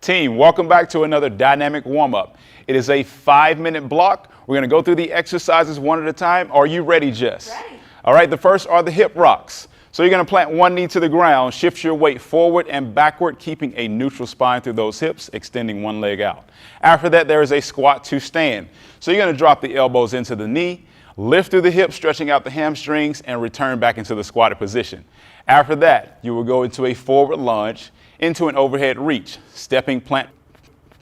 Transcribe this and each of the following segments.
Team, welcome back to another dynamic warm-up. It is a 5-minute block. We're going to go through the exercises one at a time. Are you ready, Jess? Ready. All right, the first are the hip rocks. So you're going to plant one knee to the ground, shift your weight forward and backward, keeping a neutral spine through those hips, extending one leg out. After that, there is a squat to stand. So you're going to drop the elbows into the knee, lift through the hips, stretching out the hamstrings, and return back into the squatted position. After that, you will go into a forward lunge, into an overhead reach, stepping, plant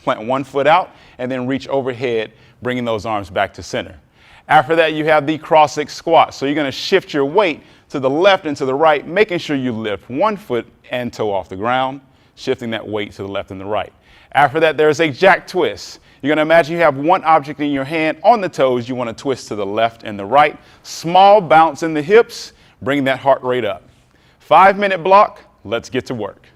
one foot out, and then reach overhead, bringing those arms back to center. After that, you have the cross-leg squat. So you're going to shift your weight to the left and to the right, making sure you lift one foot and toe off the ground, shifting that weight to the left and the right. After that, there's a jack twist. You're going to imagine you have one object in your hand on the toes. You want to twist to the left and the right. Small bounce in the hips, bring that heart rate up. 5-minute block. Let's get to work.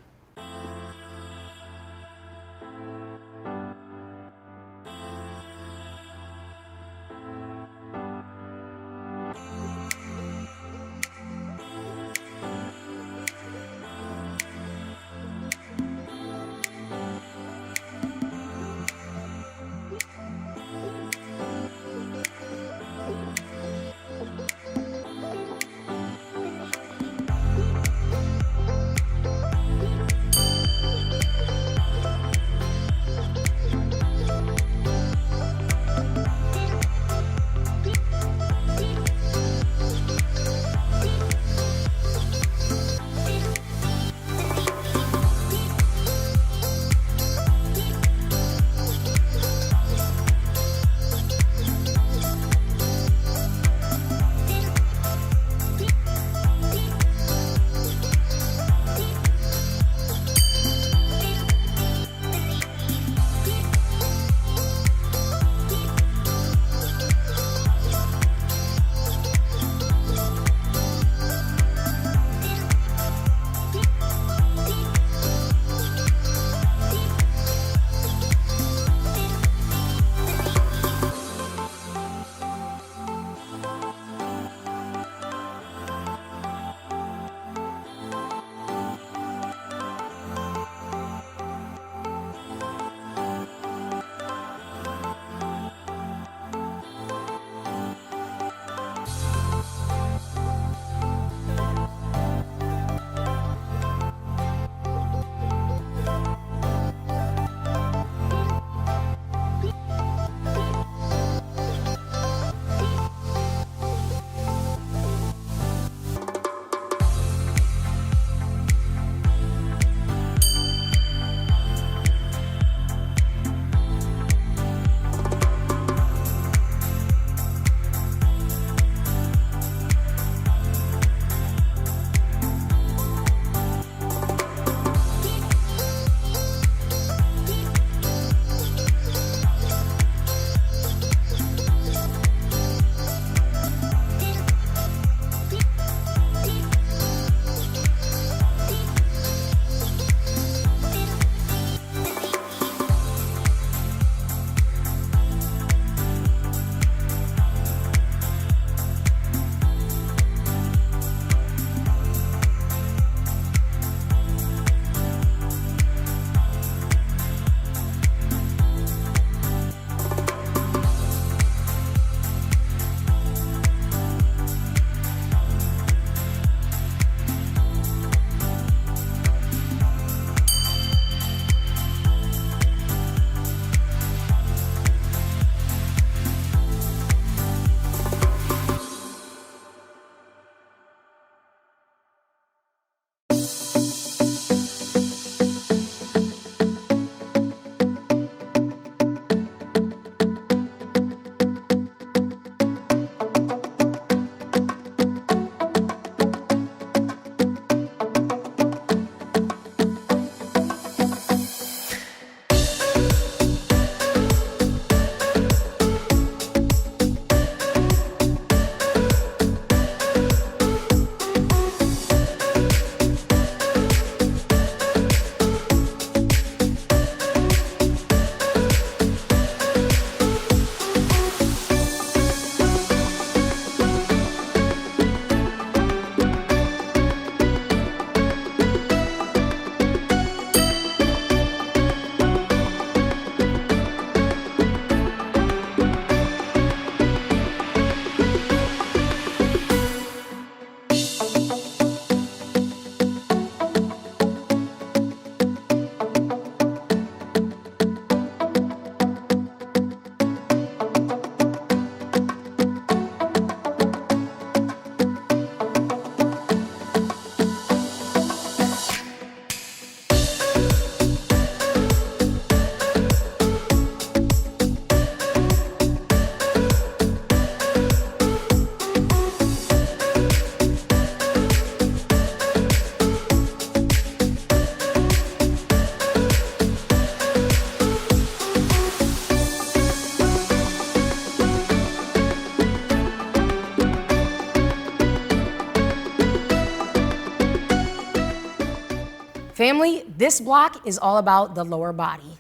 Family, this block is all about the lower body.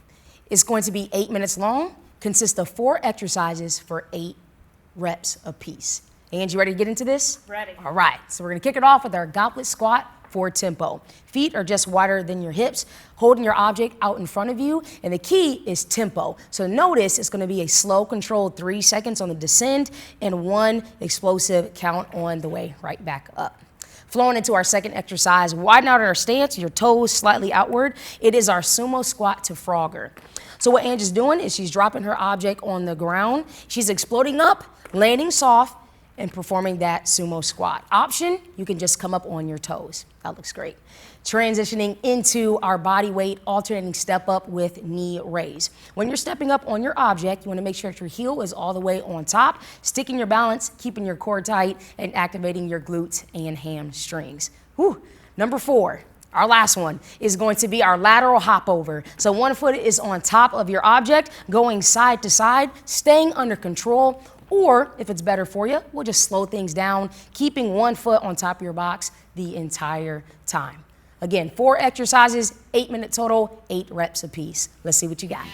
It's going to be 8 minutes long, consists of 4 exercises for 8 reps apiece. And you ready to get into this? Ready. All right, so we're gonna kick it off with our goblet squat for tempo. Feet are just wider than your hips, holding your object out in front of you, and the key is tempo. So notice it's gonna be a slow, controlled 3 seconds on the descend and 1 explosive count on the way right back up. Flowing into our second exercise, widen out our stance, your toes slightly outward. It is our sumo squat to Frogger. So what Angie's doing is she's dropping her object on the ground. She's exploding up, landing soft, and performing that sumo squat. Option, you can just come up on your toes. That looks great. Transitioning into our body weight, alternating step up with knee raise. When you're stepping up on your object, you wanna make sure that your heel is all the way on top, sticking your balance, keeping your core tight, and activating your glutes and hamstrings. Whew. Number 4. Our last one is going to be our lateral hop over. So one foot is on top of your object, going side to side, staying under control, or if it's better for you, we'll just slow things down, keeping one foot on top of your box the entire time. Again, 4 exercises, 8 minute total, 8 reps apiece. Let's see what you got.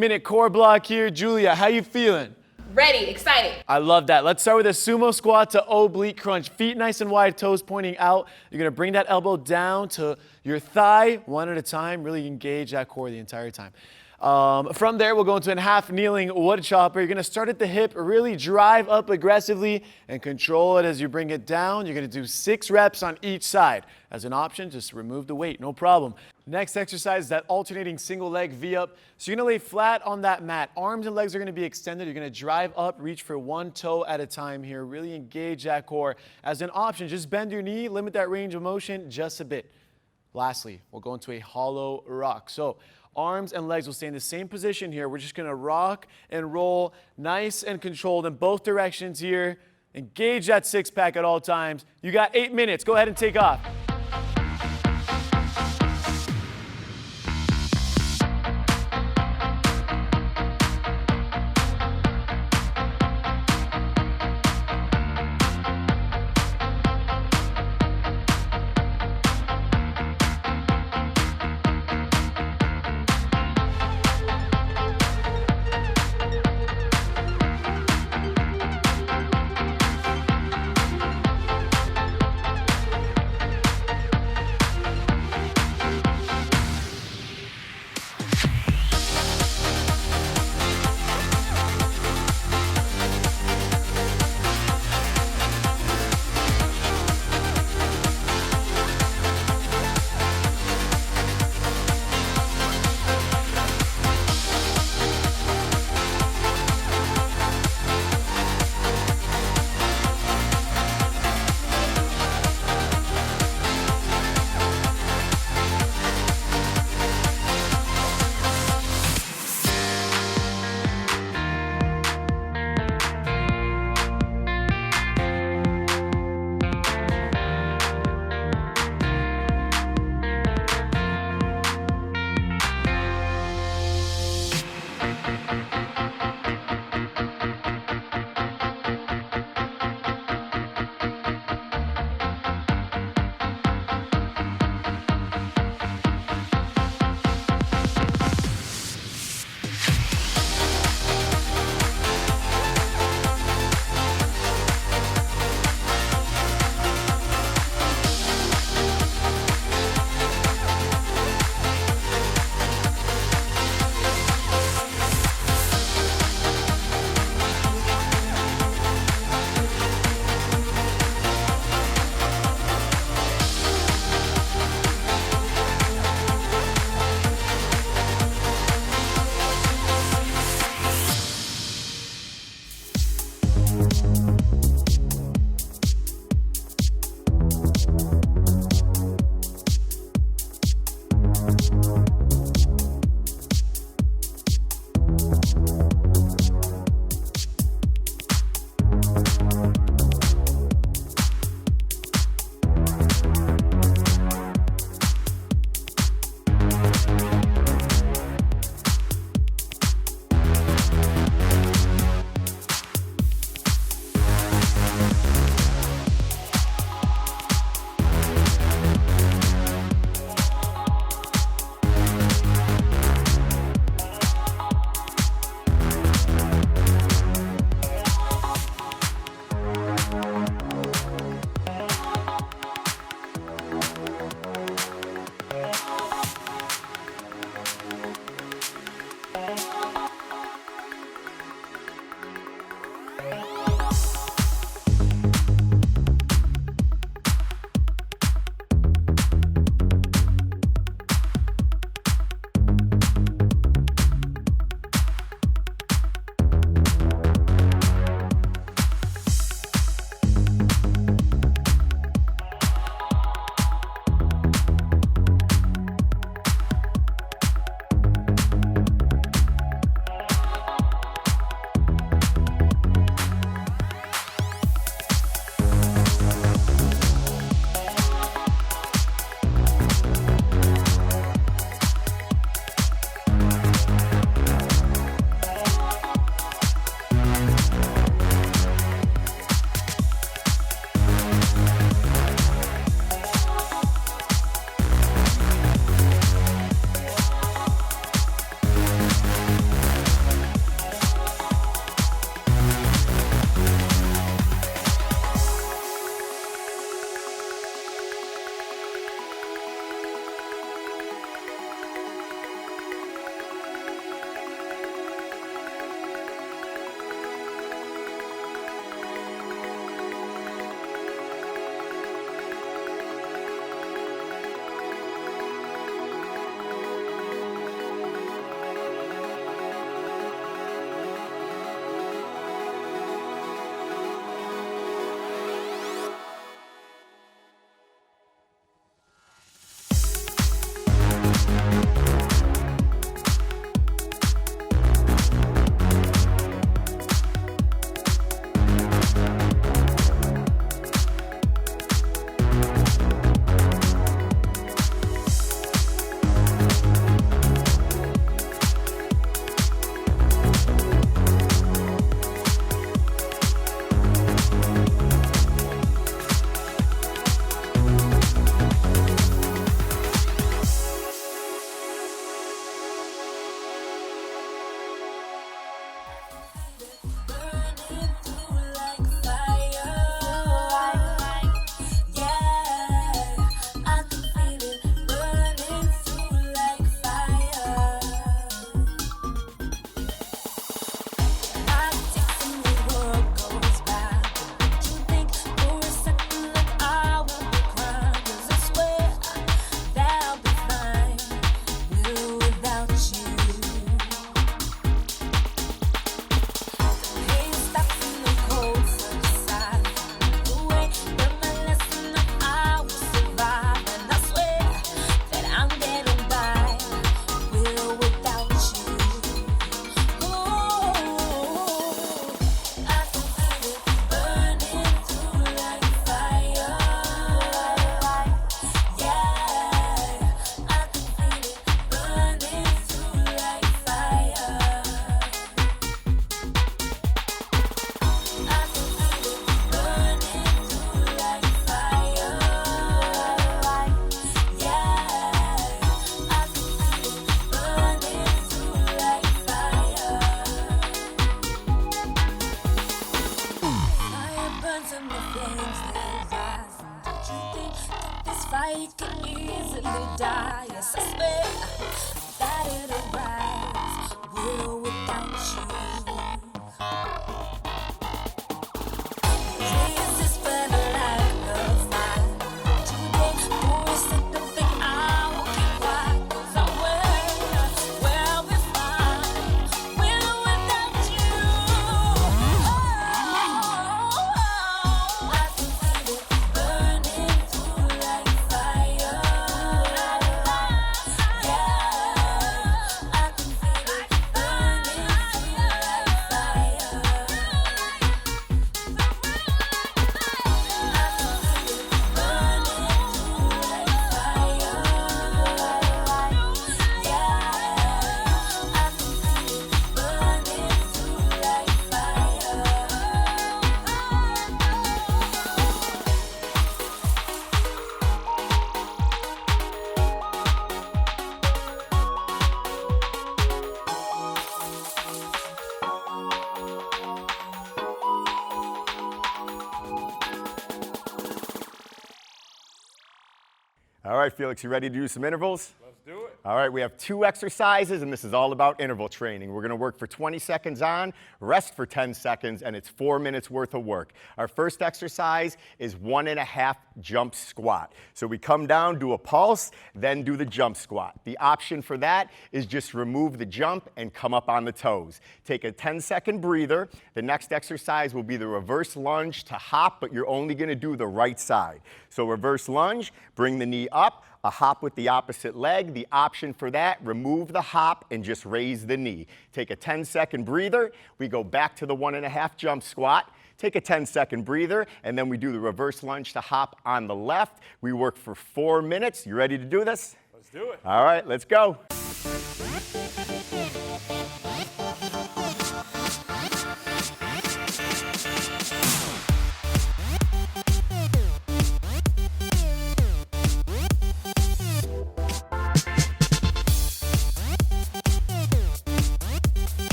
8-minute core block here. Julia, how you feeling? Ready, excited. I love that. Let's start with a sumo squat to oblique crunch. Feet nice and wide, toes pointing out. You're gonna bring that elbow down to your thigh, one at a time. Really engage that core the entire time. From there, we'll go into a half kneeling wood chopper. You're gonna start at the hip, really drive up aggressively and control it as you bring it down. You're gonna do 6 reps on each side. As an option, just remove the weight, no problem. Next exercise is that alternating single leg V-up. So you're gonna lay flat on that mat. Arms and legs are gonna be extended. You're gonna drive up, reach for 1 toe at a time here. Really engage that core. As an option, just bend your knee, limit that range of motion just a bit. Lastly, we'll go into a hollow rock. So arms and legs will stay in the same position here. We're just gonna rock and roll nice and controlled in both directions here. Engage that 6-pack at all times. You got 8 minutes. Go ahead and take off. I can easily die. Yes, I suspect that it'll rise with or without you. Raise this banner like a fire. Today, boys, I don't think I will keep quiet. 'Cause I will be fine with or without you. I can feel it burning through like fire. Yeah, I can feel it burning through All right, Felix, you ready to do some intervals? Let's do it. All right, we have 2 exercises, and this is all about interval training. We're going to work for 20 seconds on, rest for 10 seconds, and it's 4 minutes worth of work. Our first exercise is 1.5 jump squat. So we come down, do a pulse, then do the jump squat. The option for that is just remove the jump and come up on the toes. Take a 10-second breather. The next exercise will be the reverse lunge to hop, but you're only going to do the right side. So reverse lunge, bring the knee up, a hop with the opposite leg. The option for that, remove the hop and just raise the knee. Take a 10-second breather. We go back to the 1.5 jump squat. Take a 10-second breather, and then we do the reverse lunge to hop on the left. We work for 4 minutes. You ready to do this? Let's do it. All right, let's go.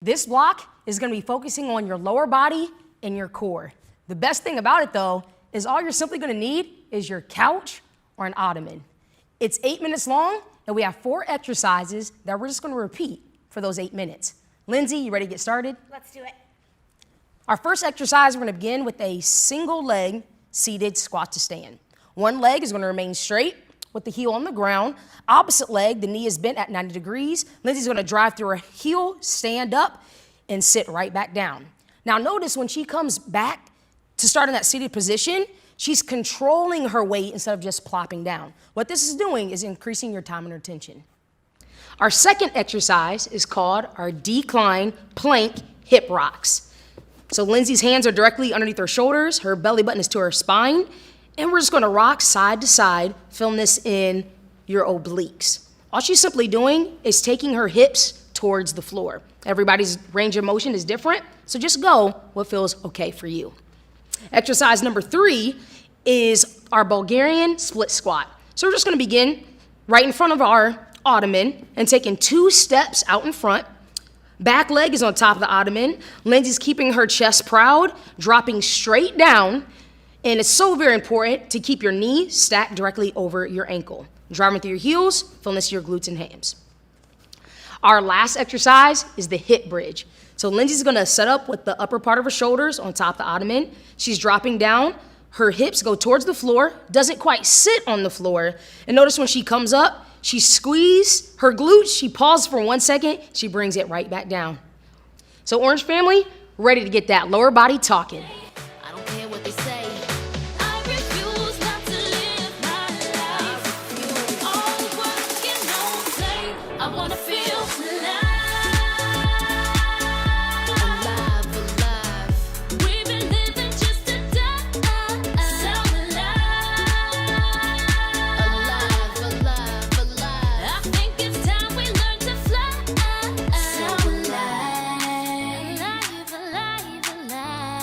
This block is going to be focusing on your lower body and your core. The best thing about it, though, is all you're simply going to need is your couch or an ottoman. It's 8 minutes long, and we have 4 exercises that we're just going to repeat for those 8 minutes. Lindsay, you ready to get started? Let's do it. Our first exercise, we're going to begin with a single leg seated squat to stand. One leg is going to remain straight with the heel on the ground. Opposite leg, the knee is bent at 90 degrees. Lindsay's going to drive through her heel, stand up, and sit right back down. Now notice when she comes back to start in that seated position, she's controlling her weight instead of just plopping down. What this is doing is increasing your time and retention. Our second exercise is called our decline plank hip rocks. So Lindsay's hands are directly underneath her shoulders, her belly button is to her spine, and we're just going to rock side to side, film this in your obliques. All she's simply doing is taking her hips towards the floor. Everybody's range of motion is different, so just go what feels okay for you. Exercise number 3 is our Bulgarian split squat. So we're just going to begin right in front of our ottoman and taking 2 steps out in front. Back leg is on top of the ottoman. Lindsay's keeping her chest proud, dropping straight down. And it's so very important to keep your knee stacked directly over your ankle. Driving through your heels, feeling this to your glutes and hams. Our last exercise is the hip bridge. So Lindsay's gonna set up with the upper part of her shoulders on top of the ottoman. She's dropping down. Her hips go towards the floor, doesn't quite sit on the floor. And notice when she comes up, she squeezes her glutes, she pauses for 1 second, she brings it right back down. So Orange family, ready to get that lower body talking. I don't care what they say. I refuse not to live my life. All work and no play. I wanna feel alive. Alive. We've been living just to die. So alive. Alive. I think it's time we learn to fly. So alive. Alive.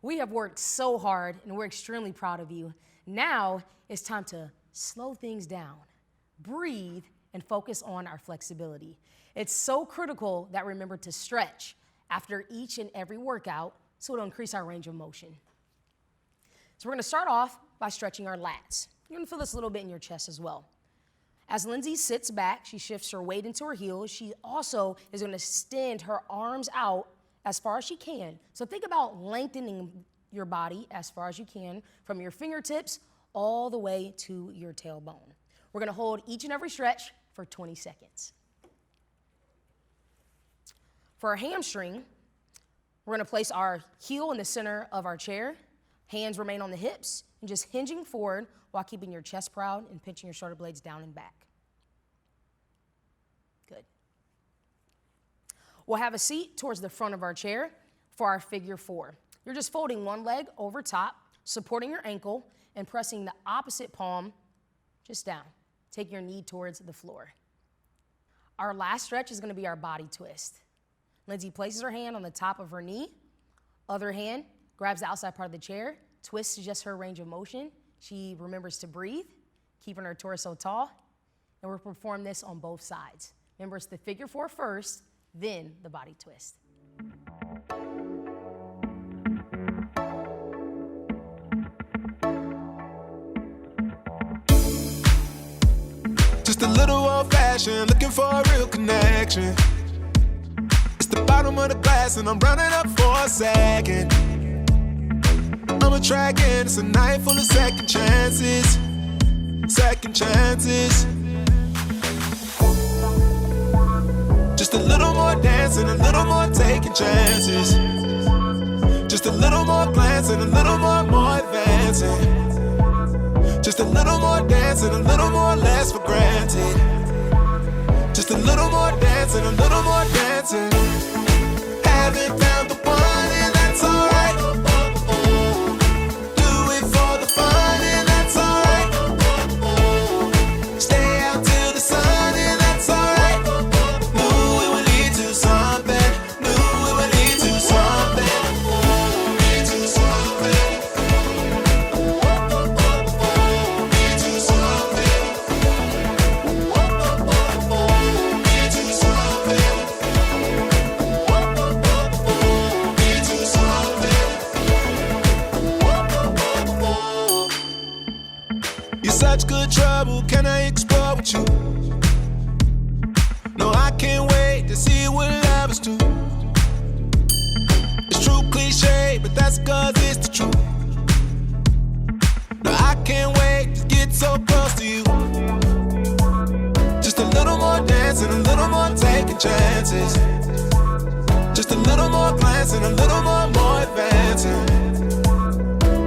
We have worked so hard and we're extremely proud of you. Now it's time to slow things down, breathe, and focus on our flexibility. It's so critical that we remember to stretch after each and every workout so it'll increase our range of motion. So we're gonna start off by stretching our lats. You're gonna feel this a little bit in your chest as well. As Lindsay sits back, she shifts her weight into her heels. She also is gonna extend her arms out as far as she can. So think about lengthening your body as far as you can from your fingertips all the way to your tailbone. We're gonna hold each and every stretch for 20 seconds. For our hamstring, we're gonna place our heel in the center of our chair. Hands remain on the hips and just hinging forward while keeping your chest proud and pinching your shoulder blades down and back. Good. We'll have a seat towards the front of our chair for our figure four. You're just folding one leg over top, supporting your ankle, and pressing the opposite palm just down. Take your knee towards the floor. Our last stretch is gonna be our body twist. Lindsay places her hand on the top of her knee, other hand grabs the outside part of the chair, twists to just her range of motion. She remembers to breathe, keeping her torso tall, and we'll perform this on both sides. Remember, it's the figure four first, then the body twist. Just a little old-fashioned, looking for a real connection. It's the bottom of the glass and I'm running up for a second. I'm attracting, it's a night full of second chances. Second chances. Just a little more dancing, a little more taking chances. Just a little more glancing, a little more advancing. Just a little more dancing, a little more less for granted. Just a little more dancing, a little more dancing. Haven't found the one and that's alright. Do it for the fun and that's alright. Stay out till the sun and that's alright. Knew it would lead to something. Knew it would lead to something. Lead to something. Lead to something. Lead to something. Lead to something. You're such good trouble, can I explore with you? No, I can't wait to see what lovers do. It's true cliche, but that's 'cause it's the truth. No, I can't wait to get so close to you. Just a little more dancing, a little more taking chances. Just a little more glancing, a little more advancing.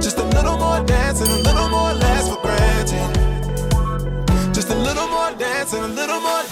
Just a little more dancing, a little more less for granted. Just a little more dancing, a little more